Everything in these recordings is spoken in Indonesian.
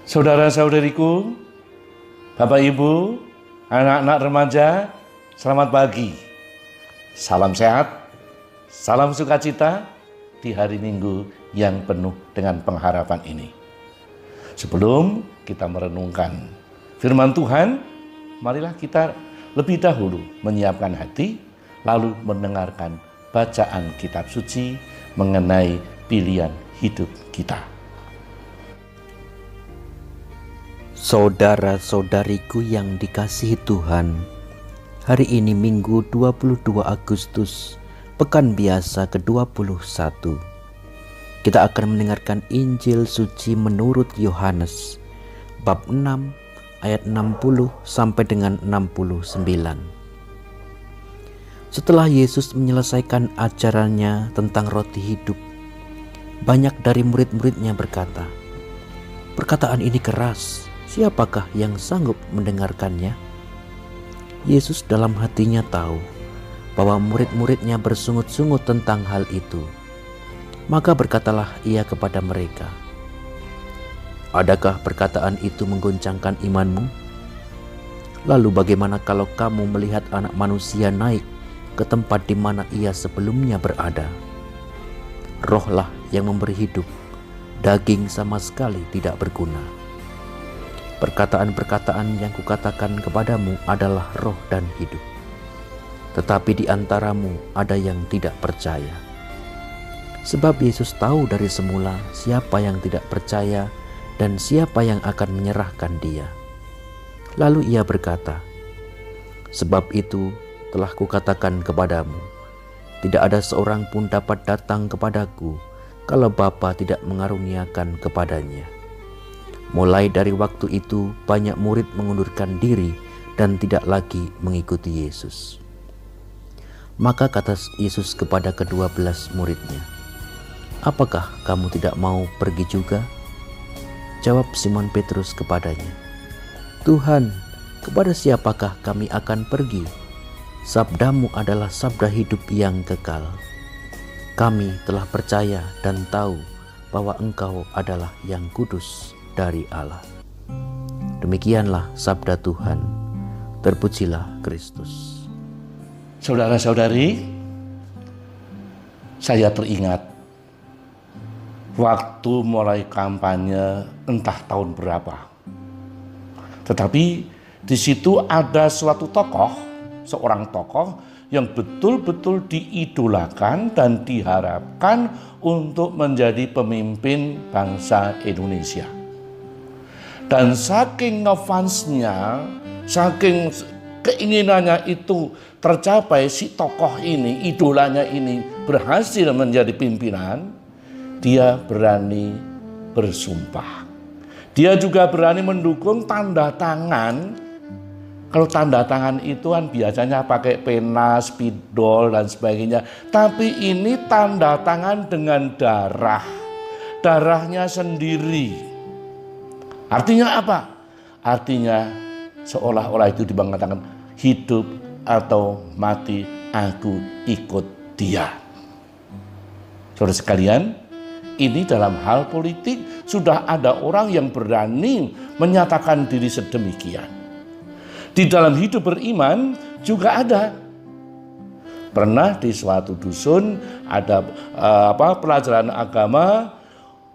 Saudara-saudariku, Bapak Ibu, anak-anak remaja, selamat pagi. Salam sehat, salam sukacita di hari Minggu yang penuh dengan pengharapan ini. Sebelum kita merenungkan firman Tuhan, marilah kita lebih dahulu menyiapkan hati, lalu mendengarkan bacaan kitab suci mengenai pilihan hidup kita. Saudara-saudariku yang dikasihi Tuhan, hari ini Minggu 22 Agustus, Pekan Biasa ke-21. Kita akan mendengarkan Injil Suci menurut Yohanes, bab 6, ayat 60 sampai dengan 69. Setelah Yesus menyelesaikan ajarannya tentang roti hidup, banyak dari murid-muridnya berkata, "Perkataan ini keras. Siapakah yang sanggup mendengarkannya?" Yesus dalam hatinya tahu bahwa murid-muridnya bersungut-sungut tentang hal itu. Maka berkatalah ia kepada mereka, "Adakah perkataan itu menggoncangkan imanmu? Lalu bagaimana kalau kamu melihat Anak Manusia naik ke tempat di mana ia sebelumnya berada? Rohlah yang memberi hidup, daging sama sekali tidak berguna. Perkataan-perkataan yang kukatakan kepadamu adalah roh dan hidup. Tetapi di antaramu ada yang tidak percaya." Sebab Yesus tahu dari semula siapa yang tidak percaya dan siapa yang akan menyerahkan dia. Lalu ia berkata, "Sebab itu telah kukatakan kepadamu, tidak ada seorang pun dapat datang kepadaku kalau Bapa tidak mengaruniakan kepadanya." Mulai dari waktu itu banyak murid mengundurkan diri dan tidak lagi mengikuti Yesus. Maka kata Yesus kepada ke-12 muridnya, "Apakah kamu tidak mau pergi juga?" Jawab Simon Petrus kepadanya, "Tuhan, kepada siapakah kami akan pergi? Sabdamu adalah sabda hidup yang kekal. Kami telah percaya dan tahu bahwa Engkau adalah yang kudus dari Allah." Demikianlah sabda Tuhan. Terpujilah Kristus. Saudara-saudari, saya teringat waktu mulai kampanye entah tahun berapa. Tetapi di situ ada suatu tokoh, seorang tokoh yang betul-betul diidolakan dan diharapkan untuk menjadi pemimpin bangsa Indonesia. Dan saking ngefansnya, saking keinginannya itu tercapai, si tokoh ini, idolanya ini berhasil menjadi pimpinan, dia berani bersumpah. Dia juga berani mendukung tanda tangan. Kalau tanda tangan itu kan biasanya pakai pena, spidol dan sebagainya. Tapi ini tanda tangan dengan darah. Darahnya sendiri. Artinya apa? Artinya seolah-olah itu mengatakan, hidup atau mati aku ikut dia. Saudara sekalian, ini dalam hal politik sudah ada orang yang berani menyatakan diri sedemikian. Di dalam hidup beriman juga ada. Pernah di suatu dusun ada pelajaran agama.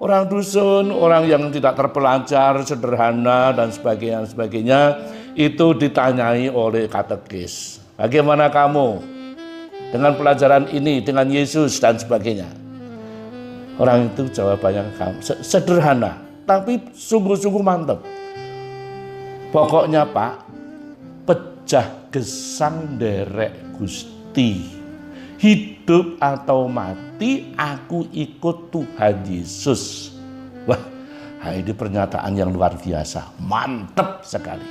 Orang dusun, orang yang tidak terpelajar, sederhana dan sebagainya, itu ditanyai oleh katekis. Bagaimana kamu dengan pelajaran ini, dengan Yesus dan sebagainya? Orang itu jawabannya sederhana, tapi sungguh-sungguh mantap. Pokoknya Pak, pecah gesang derek Gusti. Hidup atau mati, aku ikut Tuhan Yesus. Wah, ini pernyataan yang luar biasa, mantap sekali.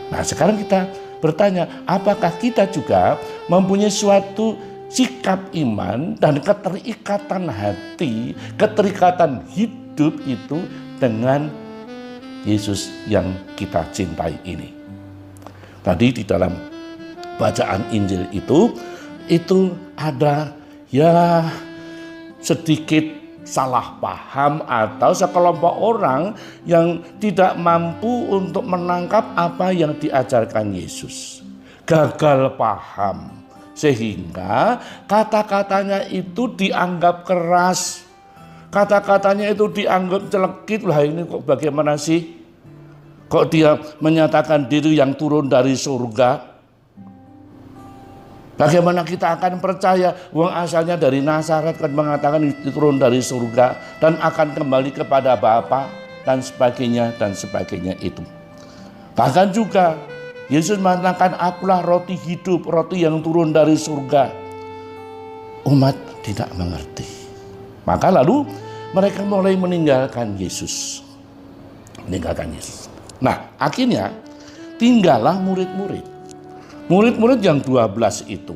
Nah, sekarang kita bertanya, apakah kita juga mempunyai suatu sikap iman dan keterikatan hati, keterikatan hidup itu dengan Yesus yang kita cintai ini? Tadi di dalam bacaan Injil itu ada ya sedikit salah paham atau sekelompok orang yang tidak mampu untuk menangkap apa yang diajarkan Yesus. Gagal paham sehingga kata-katanya itu dianggap keras. Kata-katanya itu dianggap celekit. Lah ini kok bagaimana sih? Kok dia menyatakan diri yang turun dari surga? Bagaimana kita akan percaya? Wong asalnya dari Nazaret kan mengatakan turun dari surga dan akan kembali kepada Bapa dan sebagainya itu. Bahkan juga Yesus mengatakan, akulah roti hidup, roti yang turun dari surga. Umat tidak mengerti. Maka lalu mereka mulai meninggalkan Yesus. Nah, akhirnya tinggallah murid-murid. Murid-murid yang 12 itu.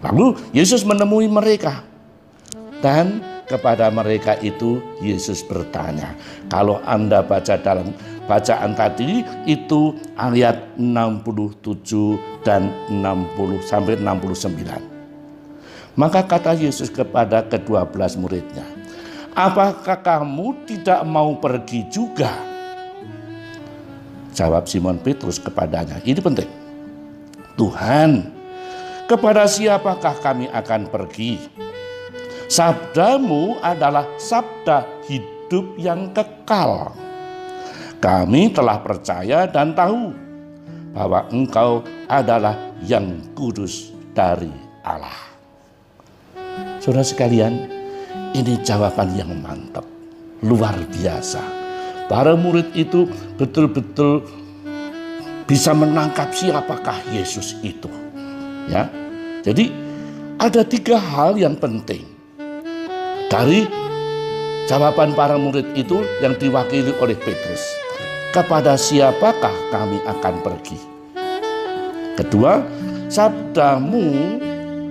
Lalu Yesus menemui mereka. Dan kepada mereka itu Yesus bertanya. Kalau Anda baca dalam bacaan tadi itu ayat 67 dan 60 sampai 69. Maka kata Yesus kepada ke-12 muridnya, apakah kamu tidak mau pergi juga? Jawab Simon Petrus kepadanya, ini penting. Tuhan, kepada siapakah kami akan pergi? Sabdamu adalah sabda hidup yang kekal. Kami telah percaya dan tahu bahwa Engkau adalah yang kudus dari Allah. Saudara sekalian, ini jawaban yang mantap, luar biasa. Para murid itu betul-betul bisa menangkap siapakah Yesus itu. Ya. Jadi ada 3 hal yang penting dari jawaban para murid itu yang diwakili oleh Petrus. Kepada siapakah kami akan pergi? Kedua, sabdamu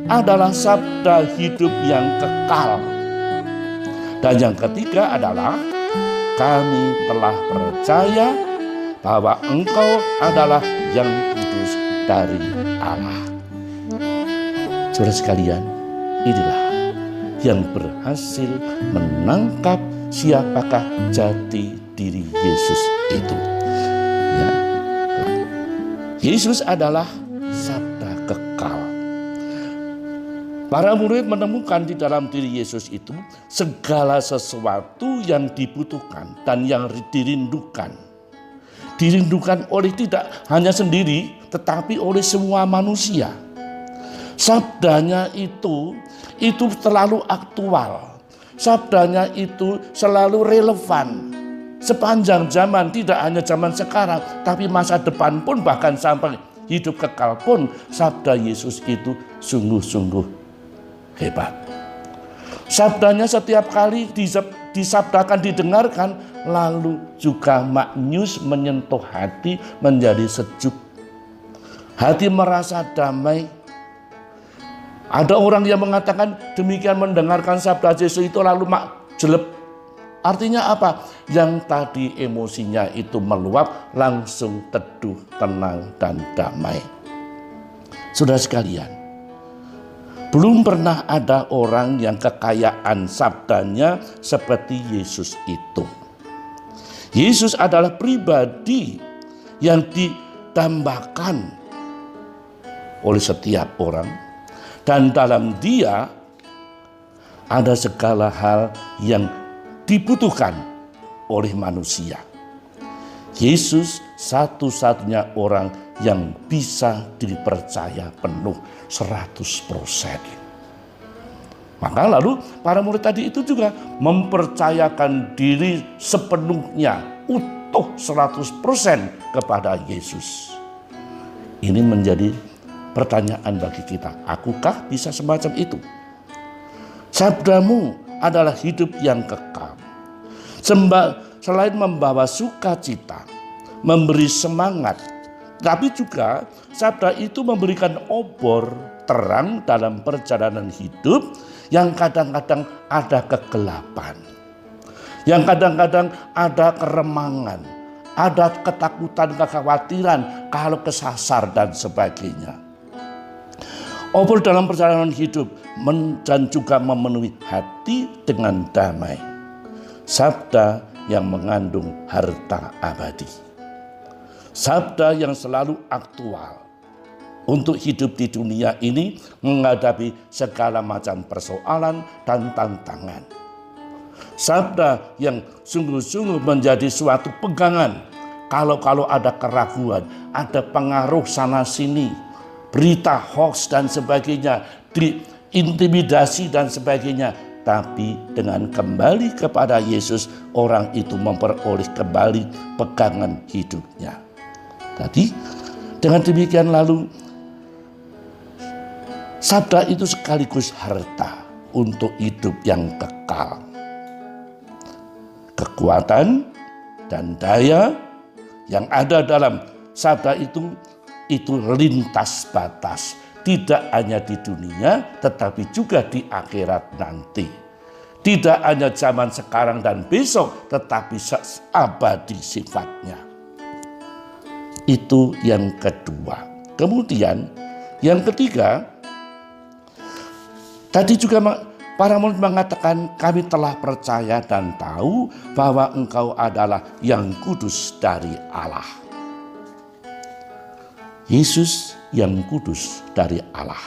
adalah sabda hidup yang kekal. Dan yang ketiga adalah kami telah percaya bahwa Engkau adalah yang kudus dari Allah. Saudara sekalian, inilah yang berhasil menangkap siapakah jati diri Yesus itu. Ya. Yesus adalah sabda kekal. Para murid menemukan di dalam diri Yesus itu segala sesuatu yang dibutuhkan dan yang dirindukan. Dirindukan oleh tidak hanya sendiri, tetapi oleh semua manusia. Sabdanya itu selalu aktual. Sabdanya itu selalu relevan. Sepanjang zaman, tidak hanya zaman sekarang, tapi masa depan pun, bahkan sampai hidup kekal pun, sabda Yesus itu sungguh-sungguh hebat. Sabdanya setiap kali disabdakan, didengarkan, lalu juga maknyus menyentuh hati, menjadi sejuk. Hati merasa damai. Ada orang yang mengatakan demikian mendengarkan sabda Yesus itu lalu jelek. Artinya apa? Yang tadi emosinya itu meluap langsung teduh, tenang, dan damai. Saudara sekalian, belum pernah ada orang yang kekayaan sabdanya seperti Yesus itu. Yesus adalah pribadi yang ditambahkan oleh setiap orang. Dan dalam Dia ada segala hal yang dibutuhkan oleh manusia. Yesus satu-satunya orang yang bisa dipercaya penuh 100%. Maka lalu para murid tadi itu juga mempercayakan diri sepenuhnya, utuh 100% kepada Yesus. Ini menjadi pertanyaan bagi kita, akukah bisa semacam itu? Sabdamu adalah hidup yang kekal. Selain membawa sukacita, memberi semangat, tapi juga sabda itu memberikan obor terang dalam perjalanan hidup yang kadang-kadang ada kegelapan, yang kadang-kadang ada keremangan, ada ketakutan, kekhawatiran kalau kesasar dan sebagainya. Obor dalam perjalanan hidup dan juga memenuhi hati dengan damai. Sabda yang mengandung harta abadi. Sabda yang selalu aktual untuk hidup di dunia ini menghadapi segala macam persoalan dan tantangan. Sabda yang sungguh-sungguh menjadi suatu pegangan kalau ada keraguan, ada pengaruh sana sini, berita hoax dan sebagainya, diintimidasi dan sebagainya. Tapi dengan kembali kepada Yesus, orang itu memperoleh kembali pegangan hidupnya. Tadi dengan demikian lalu sabda itu sekaligus harta untuk hidup yang kekal. Kekuatan dan daya yang ada dalam sabda itu lintas batas. Tidak hanya di dunia, tetapi juga di akhirat nanti. Tidak hanya zaman sekarang dan besok, tetapi abadi sifatnya. Itu yang kedua. Kemudian yang ketiga, tadi juga para murid mengatakan, kami telah percaya dan tahu bahwa Engkau adalah yang kudus dari Allah. Yesus yang kudus dari Allah.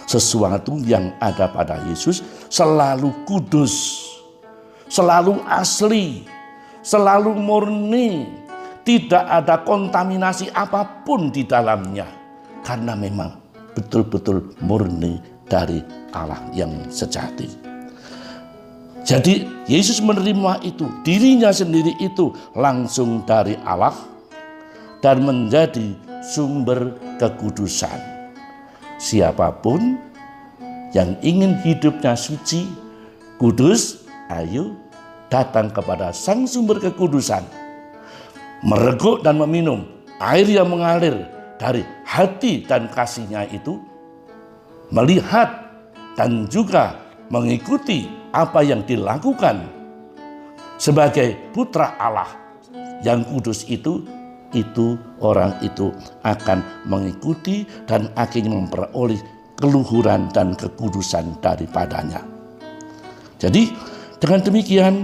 Sesuatu yang ada pada Yesus selalu kudus, selalu asli, selalu murni. Tidak ada kontaminasi apapun di dalamnya. Karena memang betul-betul murni dari Allah yang sejati. Jadi Yesus menerima itu, dirinya sendiri itu langsung dari Allah dan menjadi sumber kekudusan. Siapapun yang ingin hidupnya suci, kudus, ayo datang kepada Sang Sumber Kekudusan. Mereguk dan meminum air yang mengalir dari hati dan kasih-Nya itu, melihat dan juga mengikuti apa yang dilakukan sebagai putra Allah yang kudus itu orang itu akan mengikuti dan akhirnya memperoleh keluhuran dan kekudusan daripadanya. Jadi dengan demikian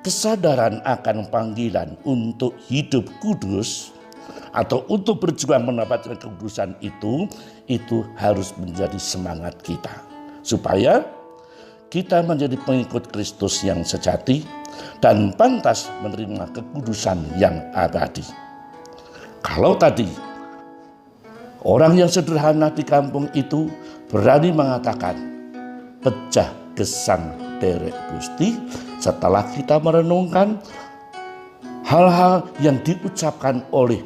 kesadaran akan panggilan untuk hidup kudus atau untuk berjuang mendapatkan kekudusan itu harus menjadi semangat kita. Supaya kita menjadi pengikut Kristus yang sejati dan pantas menerima kekudusan yang abadi. Kalau tadi orang yang sederhana di kampung itu berani mengatakan pecah gesang derek Gusti, setelah kita merenungkan hal-hal yang diucapkan oleh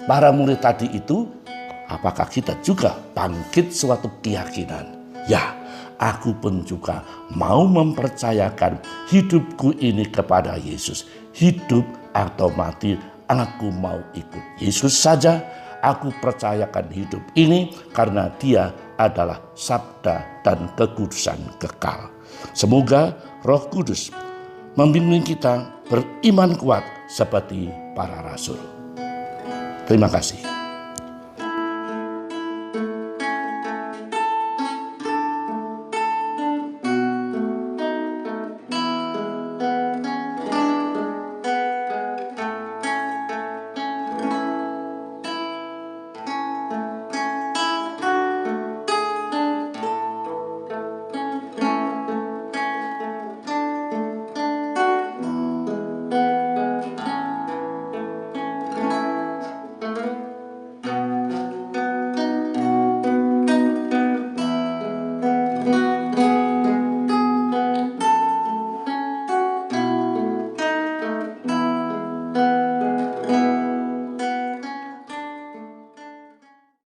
para murid tadi itu, apakah kita juga bangkit suatu keyakinan? Ya, aku pun juga mau mempercayakan hidupku ini kepada Yesus. Hidup atau mati, aku mau ikut Yesus saja. Aku percayakan hidup ini karena Dia adalah sabda dan kekudusan kekal. Semoga Roh Kudus membimbing kita beriman kuat seperti para rasul. Terima kasih.